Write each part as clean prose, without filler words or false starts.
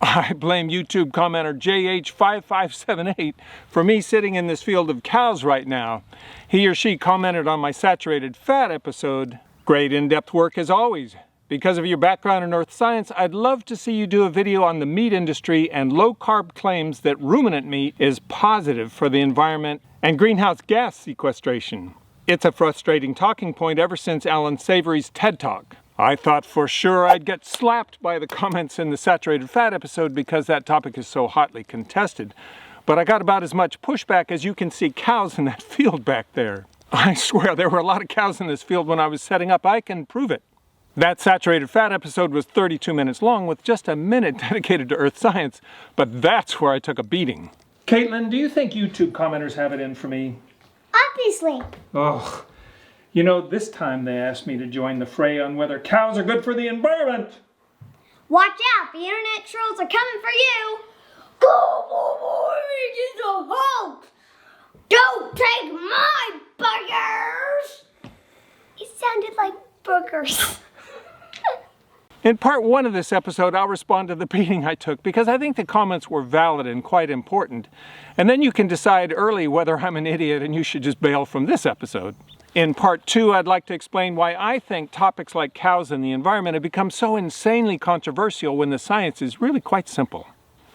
I blame YouTube commenter JH5578 for me sitting in this field of cows right now. He or she commented on my saturated fat episode. Great in-depth work as always. Because of your background in earth science, I'd love to see you do a video on the meat industry and low-carb claims that ruminant meat is positive for the environment and greenhouse gas sequestration. It's a frustrating talking point ever since Allan Savory's TED Talk. I thought for sure I'd get slapped by the comments in the saturated fat episode because that topic is so hotly contested. But I got about as much pushback as you can see cows in that field back there. I swear there were a lot of cows in this field when I was setting up. I can prove it. That saturated fat episode was 32 minutes long with just a minute dedicated to earth science, but that's where I took a beating. Caitlin, do you think YouTube commenters have it in for me? Obviously. Oh, you know, this time they asked me to join the fray on whether cows are good for the environment. Watch out, the internet trolls are coming for you. Global warming is a hoax. Don't take my burgers. It sounded like burgers. In part one of this episode, I'll respond to the beating I took because I think the comments were valid and quite important. And then you can decide early whether I'm an idiot and you should just bail from this episode. In part two, I'd like to explain why I think topics like cows and the environment have become so insanely controversial when the science is really quite simple.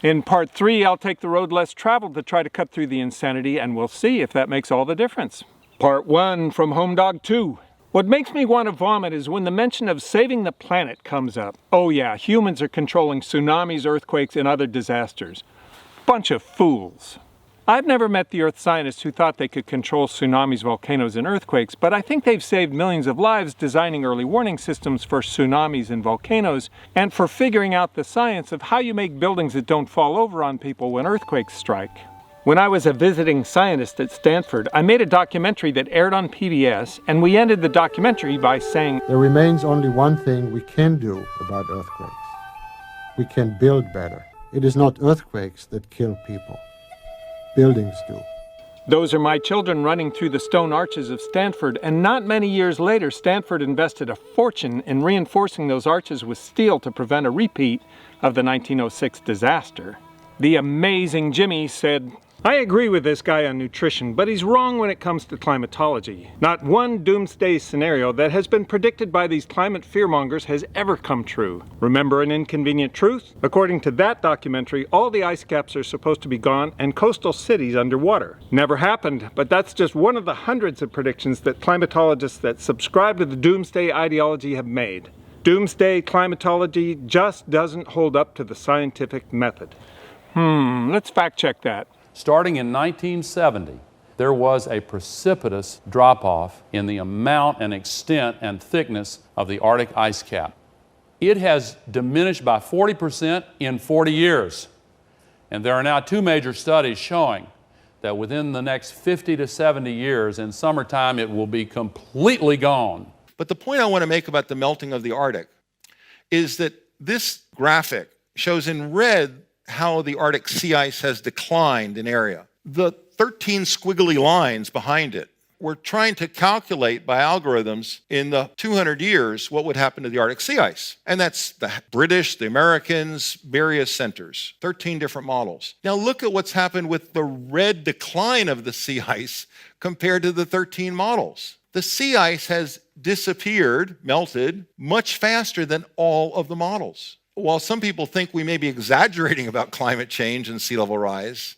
In part three, I'll take the road less traveled to try to cut through the insanity, and we'll see if that makes all the difference. Part one from Home Dog 2. What makes me want to vomit is when the mention of saving the planet comes up. Oh yeah, humans are controlling tsunamis, earthquakes, and other disasters. Bunch of fools. I've never met the earth scientists who thought they could control tsunamis, volcanoes, and earthquakes, but I think they've saved millions of lives designing early warning systems for tsunamis and volcanoes, and for figuring out the science of how you make buildings that don't fall over on people when earthquakes strike. When I was a visiting scientist at Stanford, I made a documentary that aired on PBS, and we ended the documentary by saying, "There remains only one thing we can do about earthquakes. We can build better. It is not earthquakes that kill people. Buildings do." Those are my children running through the stone arches of Stanford, and not many years later, Stanford invested a fortune in reinforcing those arches with steel to prevent a repeat of the 1906 disaster. The amazing Jimmy said, "I agree with this guy on nutrition, but he's wrong when it comes to climatology. Not one doomsday scenario that has been predicted by these climate fearmongers has ever come true. Remember An Inconvenient Truth? According to that documentary, all the ice caps are supposed to be gone and coastal cities underwater. Never happened, but that's just one of the hundreds of predictions that climatologists that subscribe to the doomsday ideology have made. Doomsday climatology just doesn't hold up to the scientific method." Let's fact check that. Starting in 1970, there was a precipitous drop-off in the amount and extent and thickness of the Arctic ice cap. It has diminished by 40% in 40 years. And there are now two major studies showing that within the next 50 to 70 years, in summertime, it will be completely gone. But the point I want to make about the melting of the Arctic is that this graphic shows in red how the Arctic sea ice has declined in area. The 13 squiggly lines behind it, we're trying to calculate by algorithms in the 200 years what would happen to the Arctic sea ice. And that's the British, the Americans, various centers, 13 different models. Now look at what's happened with the red decline of the sea ice compared to the 13 models. The sea ice has disappeared, melted, much faster than all of the models. While some people think we may be exaggerating about climate change and sea level rise,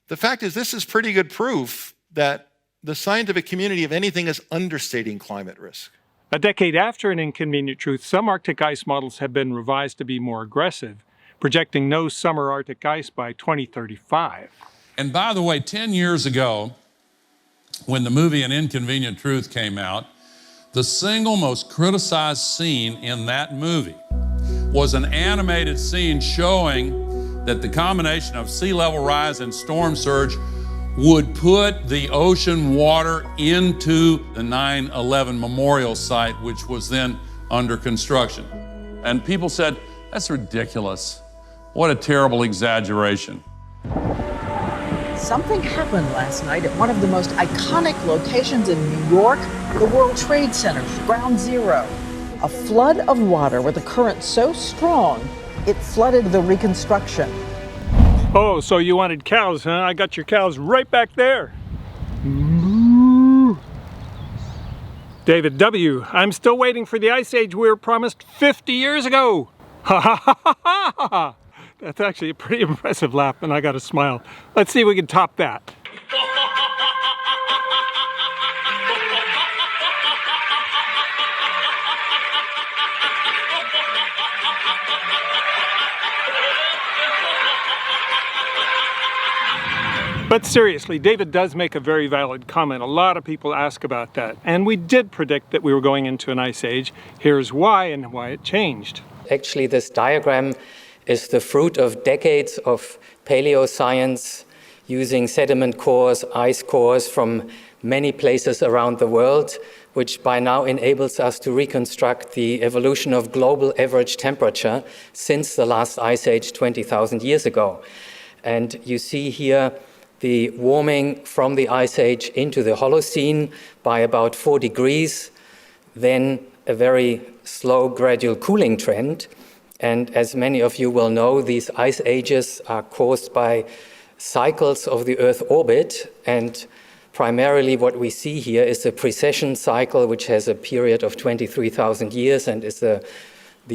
the fact is this is pretty good proof that the scientific community, if anything, is understating climate risk. A decade after An Inconvenient Truth, some Arctic ice models have been revised to be more aggressive, projecting no summer Arctic ice by 2035. And by the way, 10 years ago, when the movie An Inconvenient Truth came out, the single most criticized scene in that movie was an animated scene showing that the combination of sea level rise and storm surge would put the ocean water into the 9/11 memorial site, which was then under construction. And people said, "That's ridiculous. What a terrible exaggeration." Something happened last night at one of the most iconic locations in New York, the World Trade Center, Ground Zero. A flood of water with a current so strong it flooded the reconstruction. Oh, so you wanted cows, huh? I got your cows right back there. David W., I'm still waiting for the ice age we were promised 50 years ago. Ha ha ha ha ha ha. That's actually a pretty impressive laugh, and I got a smile. Let's see if we can top that. But seriously, David does make a very valid comment. A lot of people ask about that. And we did predict that we were going into an ice age. Here's why and why it changed. Actually, this diagram is the fruit of decades of paleoscience using sediment cores, ice cores from many places around the world, which by now enables us to reconstruct the evolution of global average temperature since the last ice age 20,000 years ago. And you see here the warming from the ice age into the Holocene by about 4 degrees, then a very slow gradual cooling trend. And as many of you will know, these ice ages are caused by cycles of the Earth orbit, and primarily what we see here is the precession cycle, which has a period of 23,000 years and is the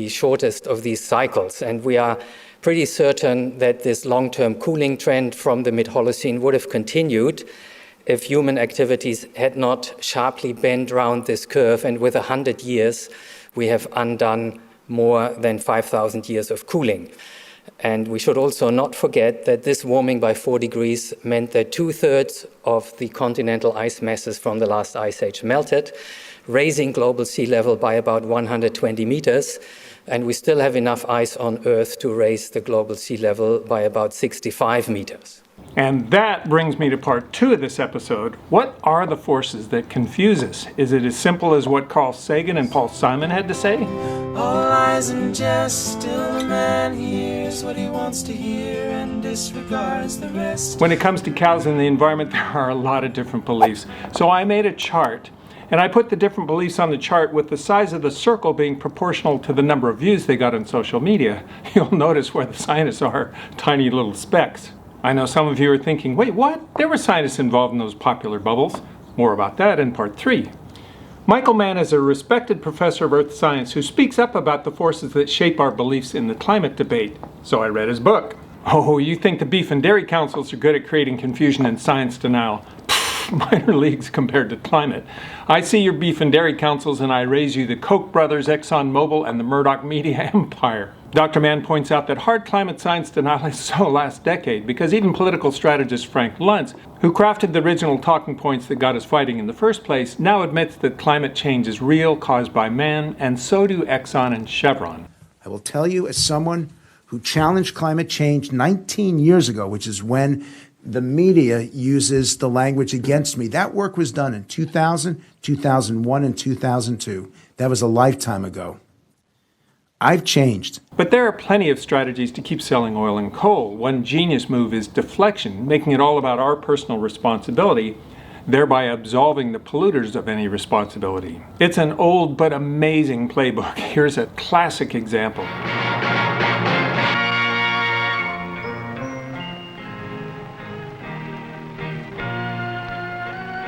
shortest of these cycles. And we are pretty certain that this long-term cooling trend from the mid-Holocene would have continued if human activities had not sharply bent round this curve, and with 100 years, we have undone more than 5,000 years of cooling. And we should also not forget that this warming by 4 degrees meant that 2/3 of the continental ice masses from the last ice age melted, raising global sea level by about 120 meters. And we still have enough ice on Earth to raise the global sea level by about 65 meters. And that brings me to part 2 of this episode. What are the forces that confuse us? Is it as simple as what Carl Sagan and Paul Simon had to say? All lies and jest, still a man hears what he wants to hear and disregards the rest. When it comes to cows and the environment, there are a lot of different beliefs. So I made a chart, and I put the different beliefs on the chart with the size of the circle being proportional to the number of views they got on social media. You'll notice where the scientists are tiny little specks. I know some of you are thinking, wait, what? There were scientists involved in those popular bubbles. More about that in part 3. Michael Mann is a respected professor of earth science who speaks up about the forces that shape our beliefs in the climate debate. So I read his book. Oh, you think the beef and dairy councils are good at creating confusion and science denial? Minor leagues compared to climate. I see your beef and dairy councils and I raise you the Koch brothers, ExxonMobil, and the Murdoch media empire. Dr. Mann points out that hard climate science denial is so last decade because even political strategist Frank Luntz, who crafted the original talking points that got us fighting in the first place, now admits that climate change is real, caused by man, and so do Exxon and Chevron. I will tell you, as someone who challenged climate change 19 years ago, which is when the media uses the language against me. That work was done in 2000, 2001, and 2002. That was a lifetime ago. I've changed. But there are plenty of strategies to keep selling oil and coal. One genius move is deflection, making it all about our personal responsibility, thereby absolving the polluters of any responsibility. It's an old but amazing playbook. Here's a classic example.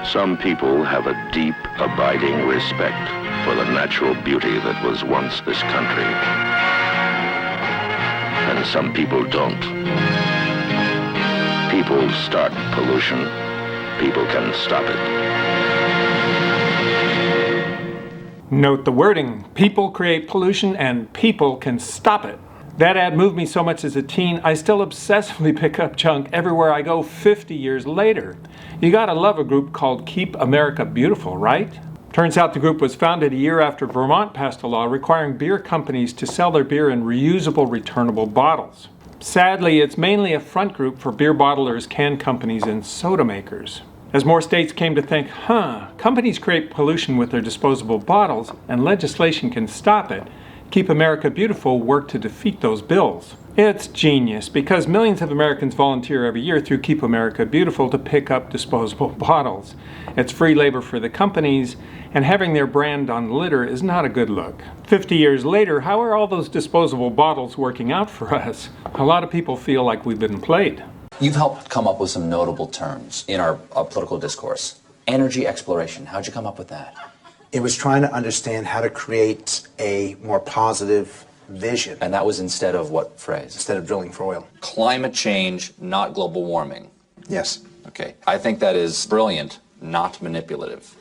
Some people have a deep, abiding respect for the natural beauty that was once this country. And some people don't. People start pollution. People can stop it. Note the wording. People create pollution and people can stop it. That ad moved me so much as a teen, I still obsessively pick up junk everywhere I go 50 years later. You gotta love a group called Keep America Beautiful, right? Turns out the group was founded a year after Vermont passed a law requiring beer companies to sell their beer in reusable, returnable bottles. Sadly, it's mainly a front group for beer bottlers, can companies, and soda makers. As more states came to think, companies create pollution with their disposable bottles, and legislation can stop it, Keep America Beautiful worked to defeat those bills. It's genius because millions of Americans volunteer every year through Keep America Beautiful to pick up disposable bottles. It's free labor for the companies, and having their brand on litter is not a good look. 50 years later, how are all those disposable bottles working out for us? A lot of people feel like we've been played. You've helped come up with some notable terms in our political discourse. Energy exploration, how'd you come up with that? It was trying to understand how to create a more positive vision. And that was instead of what phrase? Instead of drilling for oil. Climate change, not global warming. Yes. Okay, I think that is brilliant, not manipulative.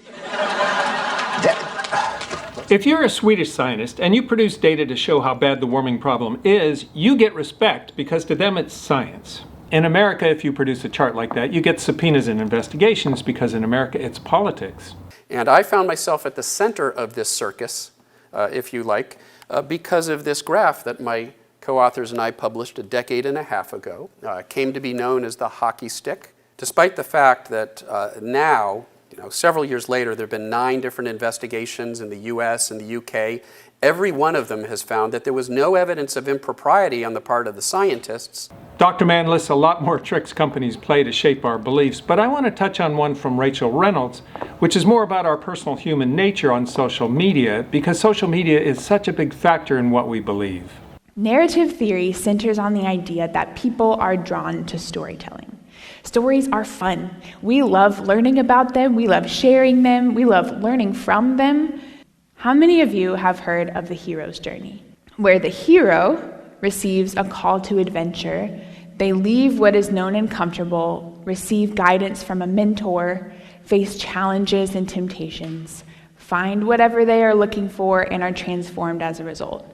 If you're a Swedish scientist and you produce data to show how bad the warming problem is, you get respect because to them it's science. In America, if you produce a chart like that, you get subpoenas and investigations because in America it's politics. And I found myself at the center of this circus, if you like, because of this graph that my co-authors and I published a decade and a half ago. It came to be known as the hockey stick, despite the fact that now, several years later, there have been 9 different investigations in the US and the UK. Every one of them has found that there was no evidence of impropriety on the part of the scientists. Dr. Mann lists a lot more tricks companies play to shape our beliefs, but I want to touch on one from Rachel Reynolds, which is more about our personal human nature on social media, because social media is such a big factor in what we believe. Narrative theory centers on the idea that people are drawn to storytelling. Stories are fun. We love learning about them, we love sharing them, we love learning from them. How many of you have heard of the hero's journey? Where the hero receives a call to adventure, they leave what is known and comfortable, receive guidance from a mentor, face challenges and temptations, find whatever they are looking for, and are transformed as a result.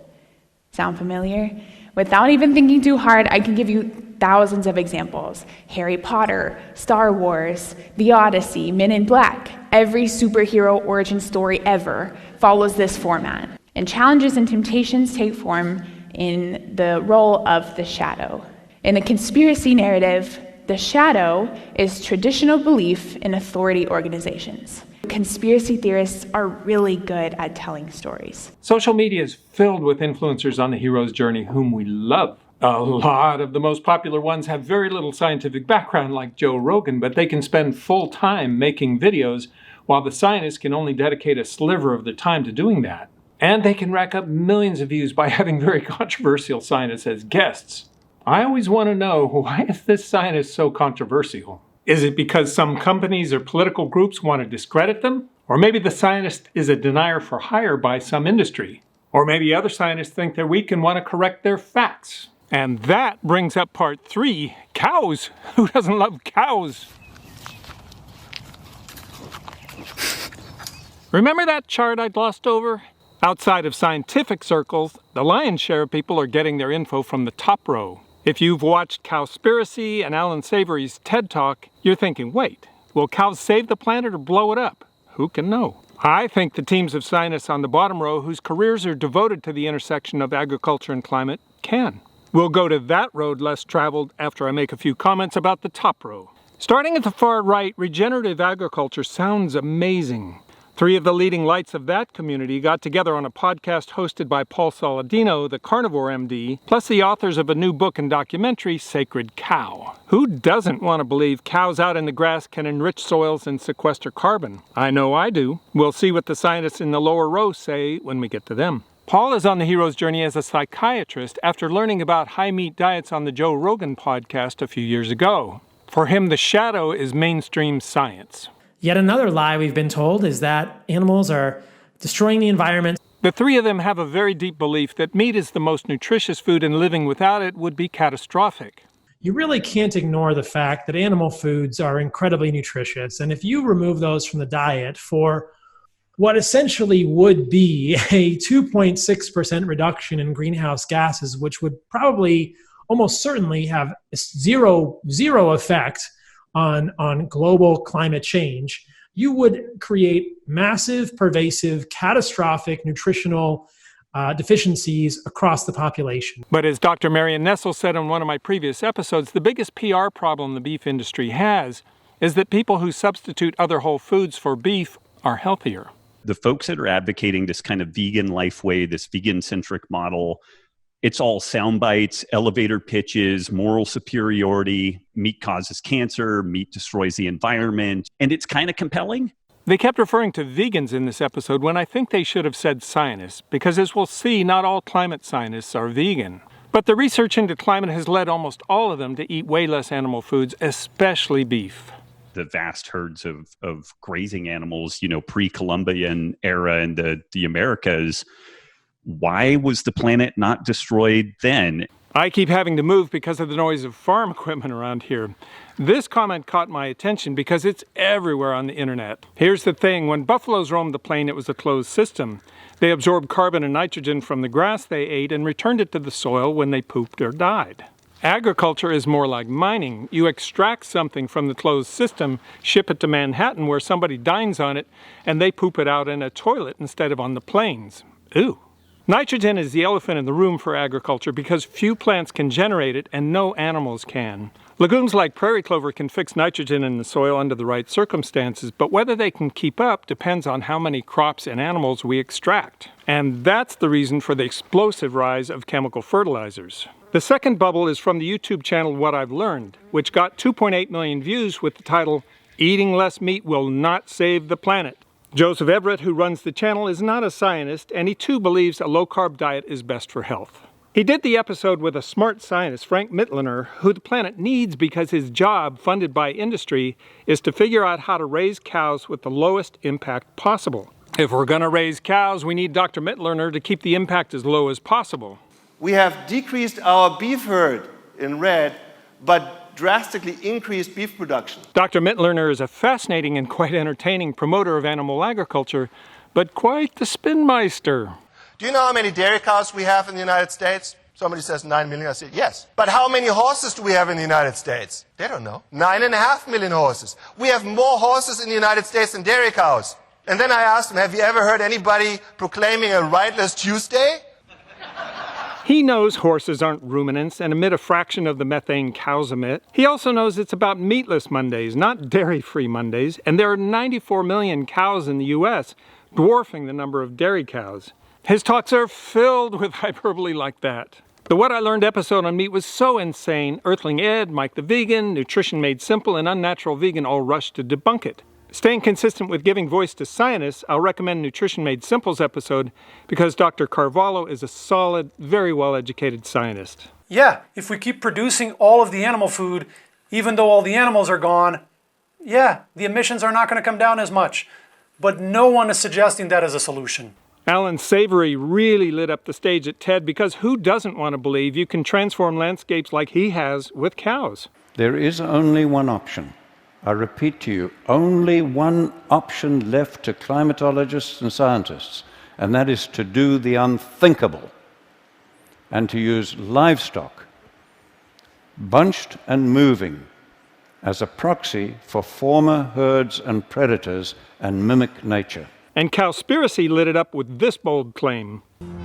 Sound familiar? Without even thinking too hard, I can give you thousands of examples. Harry Potter, Star Wars, The Odyssey, Men in Black. Every superhero origin story ever follows this format. And challenges and temptations take form in the role of the shadow. In the conspiracy narrative, the shadow is traditional belief in authority organizations. Conspiracy theorists are really good at telling stories. Social media is filled with influencers on the hero's journey whom we love. A lot of the most popular ones have very little scientific background like Joe Rogan, but they can spend full time making videos while the scientists can only dedicate a sliver of their time to doing that. And they can rack up millions of views by having very controversial scientists as guests. I always want to know, why is this scientist so controversial? Is it because some companies or political groups want to discredit them? Or maybe the scientist is a denier for hire by some industry? Or maybe other scientists think they're weak and want to correct their facts? And that brings up part 3, cows. Who doesn't love cows? Remember that chart I glossed over? Outside of scientific circles, the lion's share of people are getting their info from the top row. If you've watched Cowspiracy and Allan Savory's TED Talk, you're thinking, wait, will cows save the planet or blow it up? Who can know? I think the teams of scientists on the bottom row, whose careers are devoted to the intersection of agriculture and climate, can. We'll go to that road less traveled after I make a few comments about the top row. Starting at the far right, regenerative agriculture sounds amazing. 3 of the leading lights of that community got together on a podcast hosted by Paul Saladino, the carnivore MD, plus the authors of a new book and documentary, Sacred Cow. Who doesn't want to believe cows out in the grass can enrich soils and sequester carbon? I know I do. We'll see what the scientists in the lower row say when we get to them. Paul is on the hero's journey as a psychiatrist after learning about high-meat diets on the Joe Rogan podcast a few years ago. For him, the shadow is mainstream science. Yet another lie we've been told is that animals are destroying the environment. The 3 of them have a very deep belief that meat is the most nutritious food and living without it would be catastrophic. You really can't ignore the fact that animal foods are incredibly nutritious. And if you remove those from the diet for what essentially would be a 2.6% reduction in greenhouse gases, which would probably almost certainly have zero effect on global climate change, you would create massive, pervasive, catastrophic nutritional deficiencies across the population. But as Dr. Marion Nessel said on one of my previous episodes, the biggest PR problem the beef industry has is that people who substitute other whole foods for beef are healthier. The folks that are advocating this kind of vegan life way, this vegan-centric model, It's all sound bites, elevator pitches, moral superiority, meat causes cancer, meat destroys the environment, and it's kind of compelling. They kept referring to vegans in this episode when I think they should have said scientists, because as we'll see, not all climate scientists are vegan. But the research into climate has led almost all of them to eat way less animal foods, especially beef. The vast herds of grazing animals, pre-Columbian era in the Americas, why was the planet not destroyed then? I keep having to move because of the noise of farm equipment around here. This comment caught my attention because it's everywhere on the internet. Here's the thing, when buffaloes roamed the plain, it was a closed system. They absorbed carbon and nitrogen from the grass they ate and returned it to the soil when they pooped or died. Agriculture is more like mining. You extract something from the closed system, ship it to Manhattan where somebody dines on it, and they poop it out in a toilet instead of on the plains. Ooh. Nitrogen is the elephant in the room for agriculture because few plants can generate it and no animals can. Legumes like prairie clover can fix nitrogen in the soil under the right circumstances, but whether they can keep up depends on how many crops and animals we extract. And that's the reason for the explosive rise of chemical fertilizers. The second bubble is from the YouTube channel What I've Learned, which got 2.8 million views with the title, "Eating Less Meat Will Not Save the Planet." Joseph Everett, who runs the channel, is not a scientist, and he too believes a low-carb diet is best for health. He did the episode with a smart scientist, Frank Mittliner, who the planet needs because his job, funded by industry, is to figure out how to raise cows with the lowest impact possible. If we're going to raise cows, we need Dr. Mittliner to keep the impact as low as possible. We have decreased our beef herd in red, but drastically increased beef production. Dr. Mittliner is a fascinating and quite entertaining promoter of animal agriculture, but quite the spinmeister. Do you know how many dairy cows we have in the United States? Somebody says 9 million. I say, yes. But how many horses do we have in the United States? They don't know. 9.5 million horses. We have more horses in the United States than dairy cows. And then I asked him, have you ever heard anybody proclaiming a rightless Tuesday? He knows horses aren't ruminants and emit a fraction of the methane cows emit. He also knows it's about meatless Mondays, not dairy-free Mondays, and there are 94 million cows in the U.S., dwarfing the number of dairy cows. His talks are filled with hyperbole like that. The What I Learned episode on meat was so insane, Earthling Ed, Mike the Vegan, Nutrition Made Simple, and Unnatural Vegan all rushed to debunk it. Staying consistent with giving voice to scientists, I'll recommend Nutrition Made Simple's episode because Dr. Carvalho is a solid, very well-educated scientist. Yeah, if we keep producing all of the animal food, even though all the animals are gone, yeah, the emissions are not going to come down as much. But no one is suggesting that as a solution. Allan Savory really lit up the stage at TED because who doesn't want to believe you can transform landscapes like he has with cows? There is only one option. I repeat to you, only one option left to climatologists and scientists, and that is to do the unthinkable and to use livestock, bunched and moving, as a proxy for former herds and predators and mimic nature. And Cowspiracy lit it up with this bold claim.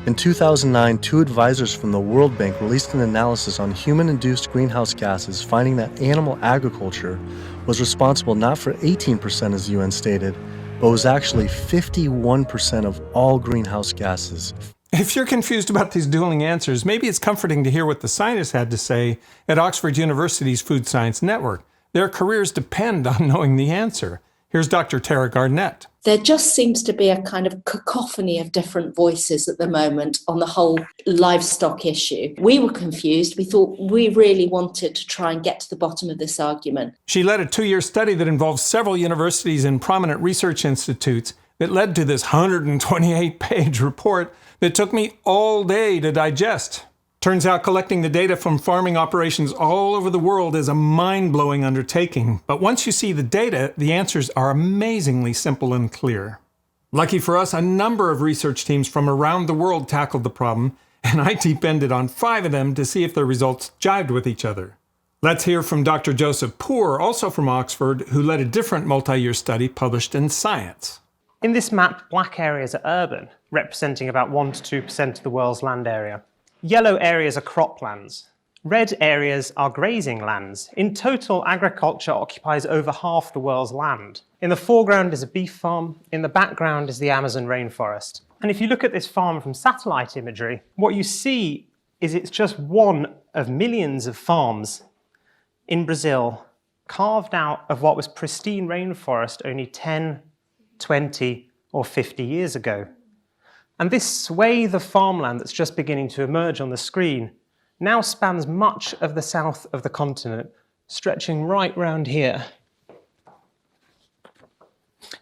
In 2009, 2 advisors from the World Bank released an analysis on human-induced greenhouse gases, finding that animal agriculture was responsible not for 18%, as the UN stated, but was actually 51% of all greenhouse gases. If you're confused about these dueling answers, maybe it's comforting to hear what the scientists had to say at Oxford University's Food Science Network. Their careers depend on knowing the answer. Here's Dr. Tara Garnett. There just seems to be a kind of cacophony of different voices at the moment on the whole livestock issue. We were confused. We thought we really wanted to try and get to the bottom of this argument. She led a 2-year study that involved several universities and prominent research institutes that led to this 128-page report that took me all day to digest. Turns out collecting the data from farming operations all over the world is a mind-blowing undertaking. But once you see the data, the answers are amazingly simple and clear. Lucky for us, a number of research teams from around the world tackled the problem, and I depended on 5 of them to see if their results jived with each other. Let's hear from Dr. Joseph Poore, also from Oxford, who led a different multi-year study published in Science. In this map, black areas are urban, representing about 1 to 2% of the world's land area. Yellow areas are croplands. Red areas are grazing lands. In total, agriculture occupies over half the world's land. In the foreground is a beef farm. In the background is the Amazon rainforest. And if you look at this farm from satellite imagery, what you see is it's just one of millions of farms in Brazil carved out of what was pristine rainforest only 10, 20, or 50 years ago. And this swathe of farmland that's just beginning to emerge on the screen now spans much of the south of the continent, stretching right round here.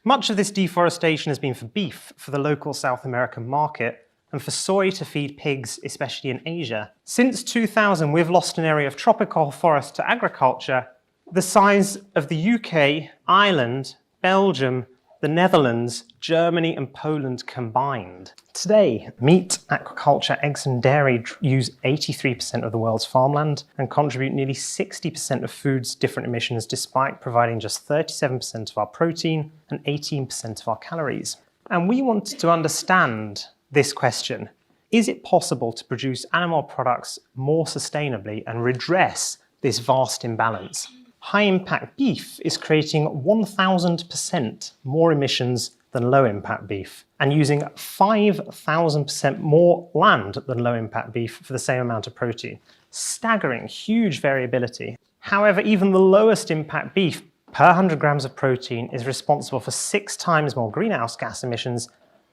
Much of this deforestation has been for beef, for the local South American market, and for soy to feed pigs, especially in Asia. Since 2000, we've lost an area of tropical forest to agriculture the size of the UK, Ireland, Belgium, the Netherlands, Germany, and Poland combined. Today, meat, aquaculture, eggs, and dairy use 83% of the world's farmland and contribute nearly 60% of food's different emissions, despite providing just 37% of our protein and 18% of our calories. And we wanted to understand this question. Is it possible to produce animal products more sustainably and redress this vast imbalance? High-impact beef is creating 1,000% more emissions than low-impact beef and using 5,000% more land than low-impact beef for the same amount of protein. Staggering, huge variability. However, even the lowest impact beef per 100 grams of protein is responsible for 6 times more greenhouse gas emissions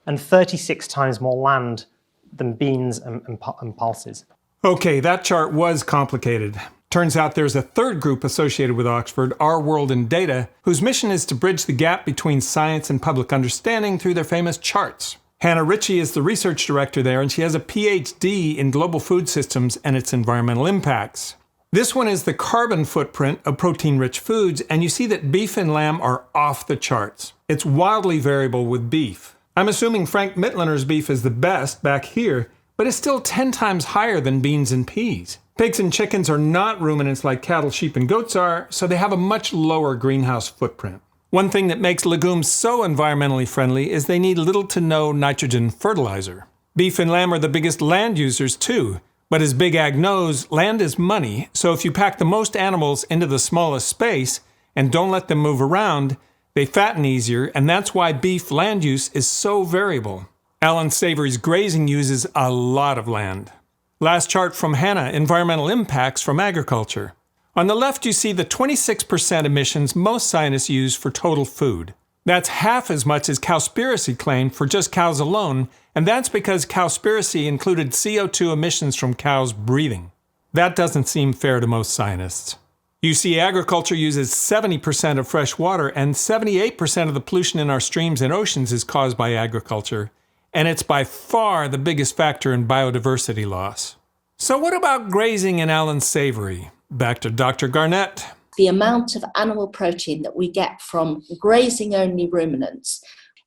and 36 times more land than beans and pulses. Okay, that chart was complicated. Turns out there's a third group associated with Oxford, Our World in Data, whose mission is to bridge the gap between science and public understanding through their famous charts. Hannah Ritchie is the research director there, and she has a PhD in global food systems and its environmental impacts. This one is the carbon footprint of protein-rich foods, and you see that beef and lamb are off the charts. It's wildly variable with beef. I'm assuming Frank Mittliner's beef is the best back here, but it's still 10 times higher than beans and peas. Pigs and chickens are not ruminants like cattle, sheep, and goats are, so they have a much lower greenhouse footprint. One thing that makes legumes so environmentally friendly is they need little to no nitrogen fertilizer. Beef and lamb are the biggest land users too, but as Big Ag knows, land is money, so if you pack the most animals into the smallest space and don't let them move around, they fatten easier, and that's why beef land use is so variable. Allan Savory's grazing uses a lot of land. Last chart from Hannah, environmental impacts from agriculture. On the left, you see the 26% emissions most scientists use for total food. That's half as much as Cowspiracy claimed for just cows alone, and that's because Cowspiracy included CO2 emissions from cows breathing. That doesn't seem fair to most scientists. You see agriculture uses 70% of fresh water, and 78% of the pollution in our streams and oceans is caused by agriculture. And it's by far the biggest factor in biodiversity loss. So what about grazing and Allan Savory? Back to Dr. Garnett. The amount of animal protein that we get from grazing-only ruminants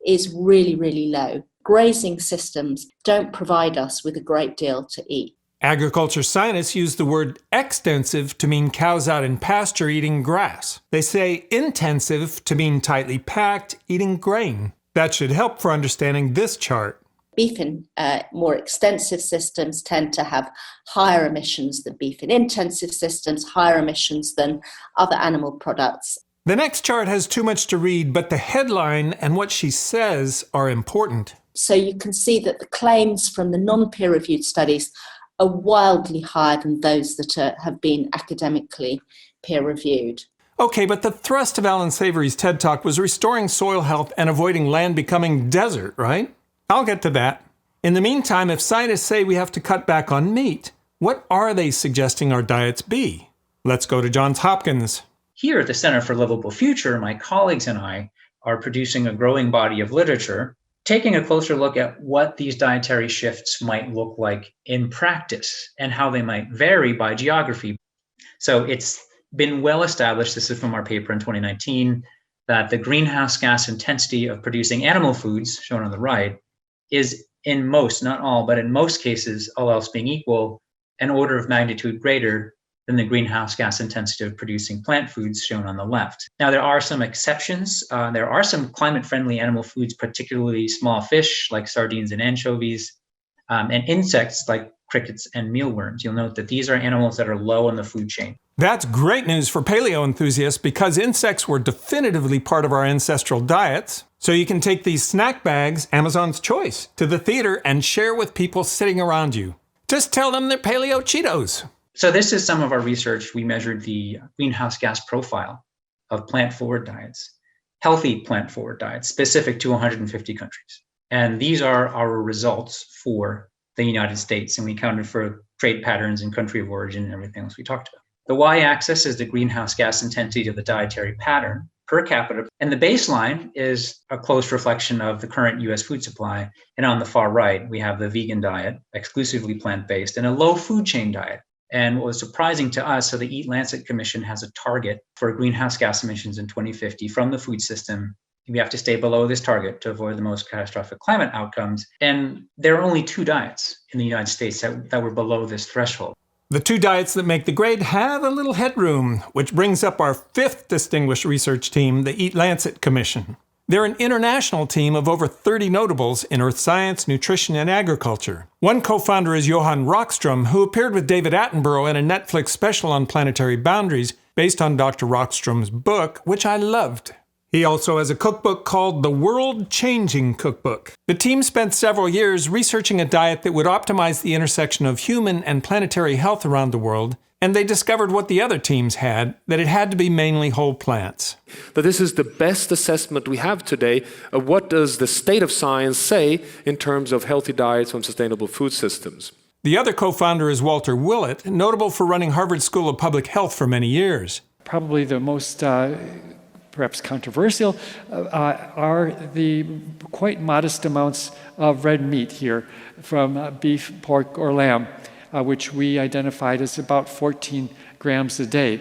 is really, really low. Grazing systems don't provide us with a great deal to eat. Agriculture scientists use the word extensive to mean cows out in pasture eating grass. They say intensive to mean tightly packed, eating grain. That should help for understanding this chart. Beef in more extensive systems tend to have higher emissions than beef in intensive systems, higher emissions than other animal products. The next chart has too much to read, but the headline and what she says are important. So you can see that the claims from the non-peer-reviewed studies are wildly higher than those that have been academically peer-reviewed. Okay, but the thrust of Allan Savory's TED Talk was restoring soil health and avoiding land becoming desert, right? I'll get to that. In the meantime, if scientists say we have to cut back on meat, what are they suggesting our diets be? Let's go to Johns Hopkins. Here at the Center for Livable Future, my colleagues and I are producing a growing body of literature, taking a closer look at what these dietary shifts might look like in practice and how they might vary by geography. So it's been well established, this is from our paper in 2019, that the greenhouse gas intensity of producing animal foods, shown on the right, is in most, not all, but in most cases, all else being equal, an order of magnitude greater than the greenhouse gas intensity of producing plant foods, shown on the left. Now, there are some exceptions. There are some climate-friendly animal foods, particularly small fish like sardines and anchovies, and insects like crickets and mealworms. You'll note that these are animals that are low on the food chain. That's great news for paleo enthusiasts because insects were definitively part of our ancestral diets. So you can take these snack bags, Amazon's choice, to the theater and share with people sitting around you. Just tell them they're Paleo Cheetos. So this is some of our research. We measured the greenhouse gas profile of plant-forward diets, healthy plant-forward diets, specific to 150 countries. And these are our results for the United States. And we counted for trade patterns and country of origin and everything else we talked about. The y-axis is the greenhouse gas intensity of the dietary pattern per capita. And the baseline is a close reflection of the current US food supply. And on the far right, we have the vegan diet, exclusively plant-based, and a low food chain diet. And what was surprising to us, so the EAT-Lancet Commission has a target for greenhouse gas emissions in 2050 from the food system. We have to stay below this target to avoid the most catastrophic climate outcomes. And there are only 2 diets in the United States that were below this threshold. The 2 diets that make the grade have a little headroom, which brings up our 5th distinguished research team, the EAT-Lancet Commission. They're an international team of over 30 notables in earth science, nutrition, and agriculture. One co-founder is Johan Rockström, who appeared with David Attenborough in a Netflix special on planetary boundaries based on Dr. Rockström's book, which I loved. He also has a cookbook called The World Changing Cookbook. The team spent several years researching a diet that would optimize the intersection of human and planetary health around the world, and they discovered what the other teams had, that it had to be mainly whole plants. But this is the best assessment we have today of what does the state of science say in terms of healthy diets from sustainable food systems. The other co-founder is Walter Willett, notable for running Harvard School of Public Health for many years. Probably the most perhaps controversial, are the quite modest amounts of red meat here from beef, pork, or lamb, which we identified as about 14 grams a day.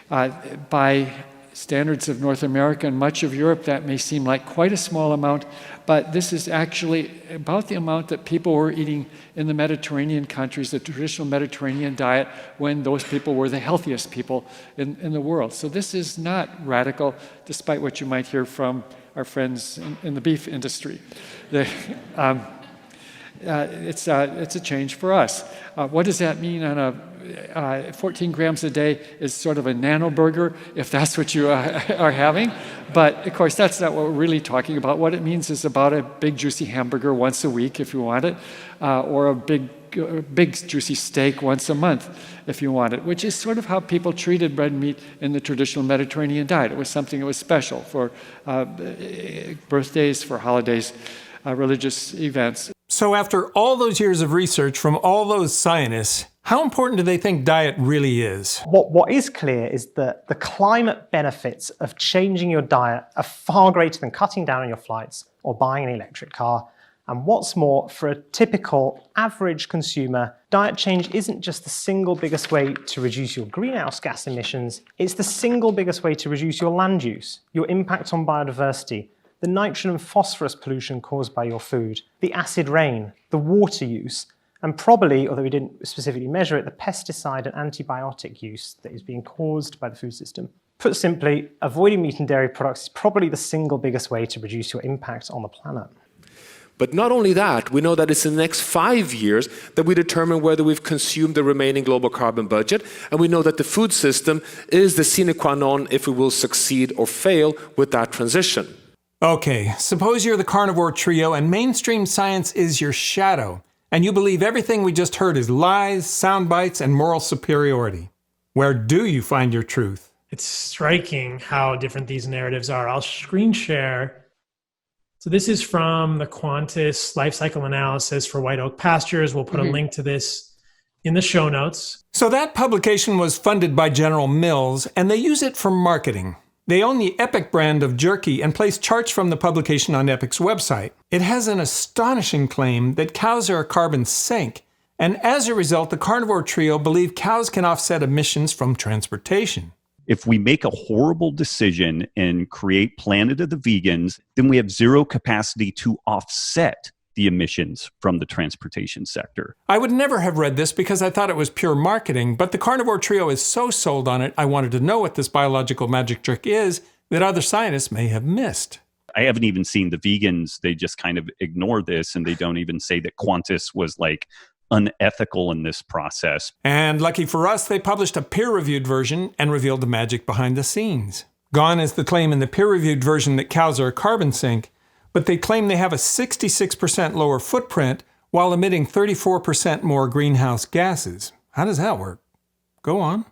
By standards of North America and much of Europe, that may seem like quite a small amount, but this is actually about the amount that people were eating in the Mediterranean countries, the traditional Mediterranean diet, when those people were the healthiest people in the world. So this is not radical, despite what you might hear from our friends in the beef industry. It's a change for us. What does that mean on a 14 grams a day is sort of a nano burger, if that's what you are having. But of course, that's not what we're really talking about. What it means is about a big juicy hamburger once a week, if you want it, or a big juicy steak once a month, if you want it, which is sort of how people treated red meat in the traditional Mediterranean diet. It was something that was special for birthdays, for holidays, religious events. So after all those years of research from all those scientists, how important do they think diet really is? What is clear is that the climate benefits of changing your diet are far greater than cutting down on your flights or buying an electric car. And what's more, for a typical average consumer, diet change isn't just the single biggest way to reduce your greenhouse gas emissions, it's the single biggest way to reduce your land use, your impact on biodiversity, the nitrogen and phosphorus pollution caused by your food, the acid rain, the water use, and probably, although we didn't specifically measure it, the pesticide and antibiotic use that is being caused by the food system. Put simply, avoiding meat and dairy products is probably the single biggest way to reduce your impact on the planet. But not only that, we know that it's in the next 5 years that we determine whether we've consumed the remaining global carbon budget, and we know that the food system is the sine qua non if we will succeed or fail with that transition. Okay, suppose you're the carnivore trio and mainstream science is your shadow, and you believe everything we just heard is lies, sound bites, and moral superiority. Where do you find your truth? It's striking how different these narratives are. I'll screen share. So this is from the Quantis lifecycle analysis for White Oak Pastures. We'll put a link to this in the show notes. So that publication was funded by General Mills, and they use it for marketing. They own the Epic brand of jerky and place charts from the publication on Epic's website. It has an astonishing claim that cows are a carbon sink, and as a result, the carnivore trio believe cows can offset emissions from transportation. If we make a horrible decision and create Planet of the Vegans, then we have zero capacity to offset the emissions from the transportation sector. I would never have read this because I thought it was pure marketing, but the carnivore trio is so sold on it, I wanted to know what this biological magic trick is that other scientists may have missed. I haven't even seen the vegans. They just kind of ignore this, and they don't even say that Quantis was like unethical in this process. And lucky for us, they published a peer-reviewed version and revealed the magic behind the scenes. Gone is the claim in the peer-reviewed version that cows are a carbon sink, but they claim they have a 66% lower footprint while emitting 34% more greenhouse gases. How does that work? Go on.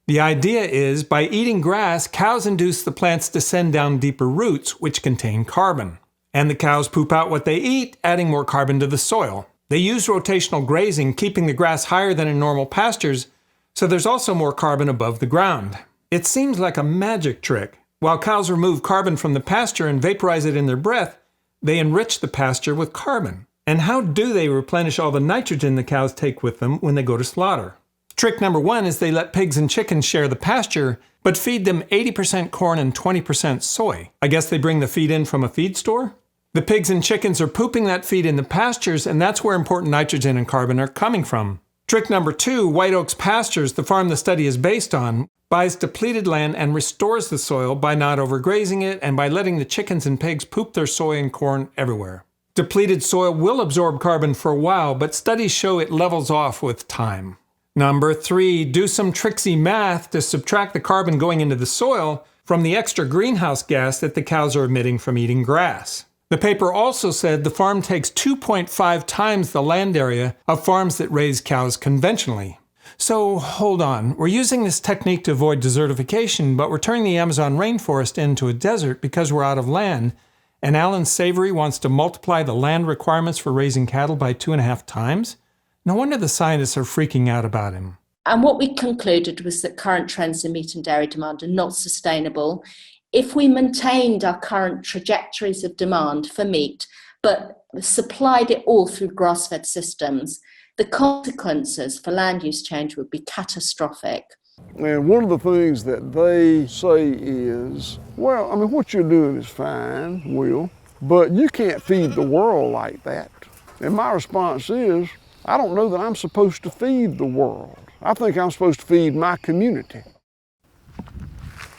The idea is, by eating grass, cows induce the plants to send down deeper roots, which contain carbon. And the cows poop out what they eat, adding more carbon to the soil. They use rotational grazing, keeping the grass higher than in normal pastures, so there's also more carbon above the ground. It seems like a magic trick. While cows remove carbon from the pasture and vaporize it in their breath, they enrich the pasture with carbon. And how do they replenish all the nitrogen the cows take with them when they go to slaughter? Trick number 1 is they let pigs and chickens share the pasture, but feed them 80% corn and 20% soy. I guess they bring the feed in from a feed store? The pigs and chickens are pooping that feed in the pastures, and that's where important nitrogen and carbon are coming from. Trick number 2, White Oak Pastures, the farm the study is based on, buys depleted land and restores the soil by not overgrazing it and by letting the chickens and pigs poop their soy and corn everywhere. Depleted soil will absorb carbon for a while, but studies show it levels off with time. Number 3, do some tricksy math to subtract the carbon going into the soil from the extra greenhouse gas that the cows are emitting from eating grass. The paper also said the farm takes 2.5 times the land area of farms that raise cows conventionally. So hold on, we're using this technique to avoid desertification, but we're turning the Amazon rainforest into a desert because we're out of land, and Allan Savory wants to multiply the land requirements for raising cattle by 2.5 times? No wonder the scientists are freaking out about him. And what we concluded was that current trends in meat and dairy demand are not sustainable. If we maintained our current trajectories of demand for meat, but supplied it all through grass-fed systems, the consequences for land use change would be catastrophic. And one of the things that they say is, well, I mean, what you're doing is fine, Will, but you can't feed the world like that. And my response is, I don't know that I'm supposed to feed the world. I think I'm supposed to feed my community.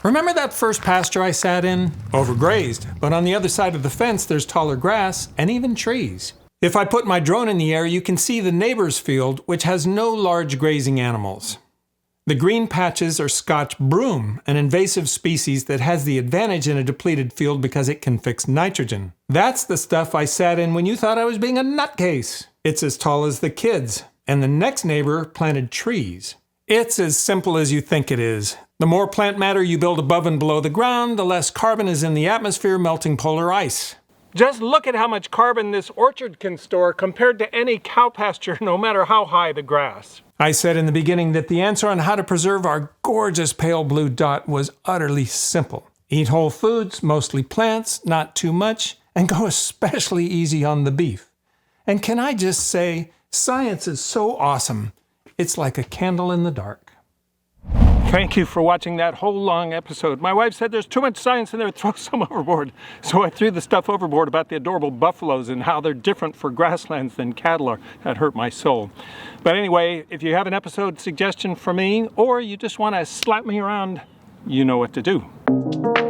Remember that first pasture I sat in? Overgrazed, but on the other side of the fence there's taller grass and even trees. If I put my drone in the air, you can see the neighbor's field, which has no large grazing animals. The green patches are Scotch broom, an invasive species that has the advantage in a depleted field because it can fix nitrogen. That's the stuff I sat in when you thought I was being a nutcase. It's as tall as the kids, and the next neighbor planted trees. It's as simple as you think it is. The more plant matter you build above and below the ground, the less carbon is in the atmosphere melting polar ice. Just look at how much carbon this orchard can store compared to any cow pasture, no matter how high the grass. I said in the beginning that the answer on how to preserve our gorgeous pale blue dot was utterly simple. Eat whole foods, mostly plants, not too much, and go especially easy on the beef. And can I just say, science is so awesome, it's like a candle in the dark. Thank you for watching that whole long episode. My wife said there's too much science in there, throw some overboard. So I threw the stuff overboard about the adorable buffaloes and how they're different for grasslands than cattle are. That hurt my soul. But anyway, if you have an episode suggestion for me, or you just want to slap me around, you know what to do.